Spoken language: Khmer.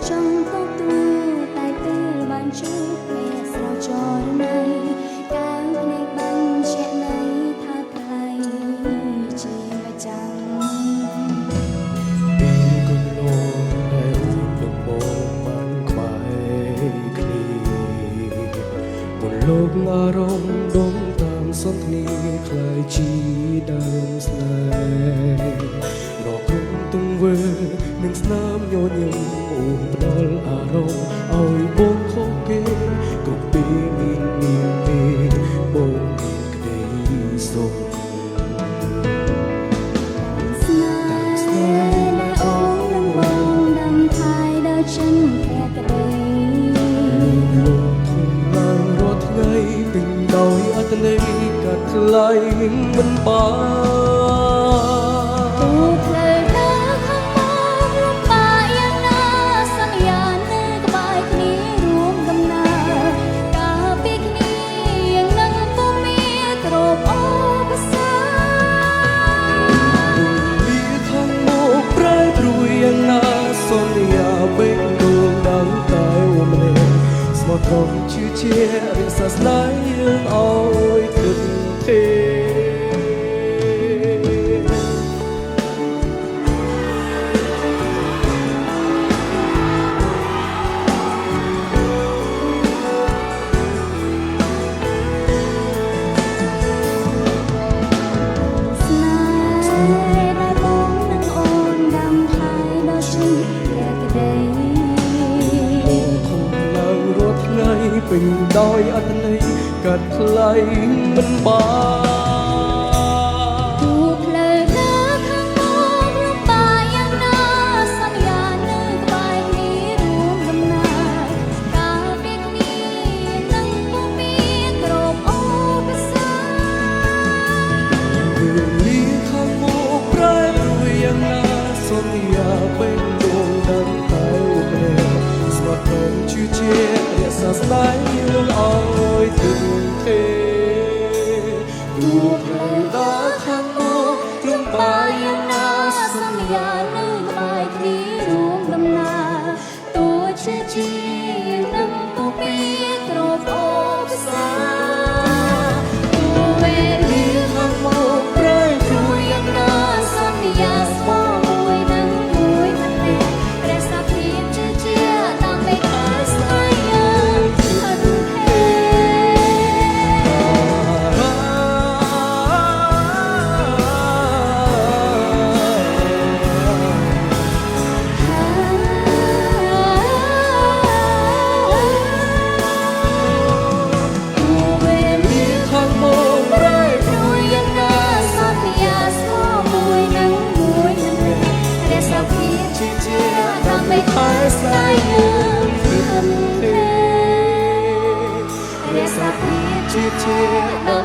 trong tóc tôi tại tư bàn trước mẹ sao cho này các này bánh trẻ này thắt lại chỉ mà chẳng vì con lô đại được mong man khoai kli một lúc ngả rong đông tam sắc ni khai chi đam say đỏ không tung vềនឹងស្នាមញញឹមអូនផ្ដល់អារម្មណ៍ឲ្យបងខុសគេគ្រប់ពេលមានទេបងមានក្តីសុខស្នេហ៍ដែលអូននឹងបងដឹងថាយដល់ចិនភក្តីលោកធំឡើងរាល់ថ្ងៃពេញដោយអត្ថន័យកាត់ថ្លៃមិនខ្ញុំជឿជារក្សាស្នេហ៍យើងឲ្យគិតទេពេញដោយអត្ថន័យកាត់ថ្លៃមិនបានទូផ្លូវដើរខាងមុខរបាយ៉ាងណាសន្យានៅក្បែរគ្នារួមដំណើរកាលពីគ្នានឹងពុំមានគ្រប់ឧបសគ្គវេលាខាងមុខប្រែប្រួលយ៉ាងណាសន្យាពេញដួងដឹងតែម្នាក់ស្មោះត្រង់ជឿជារក្សាស្នេហ៍យើងឲ្យถึงទេទូផ្លូវដើរខាងមុខលំបាយយ៉ាងណាសន្យានៅក្បែរគ្នារួមដំណើរទោះជាជានឹងពុំមានគ្រប់ឧបសគ្គវេលាខាងមុខប្រែប្រួលយ៉ាងណាសន្យាស្មោះមួយនឹងមួយគ្នារក្សាភាពជឿជាដើម្បីឲ្យស្នេហ៍យើងជា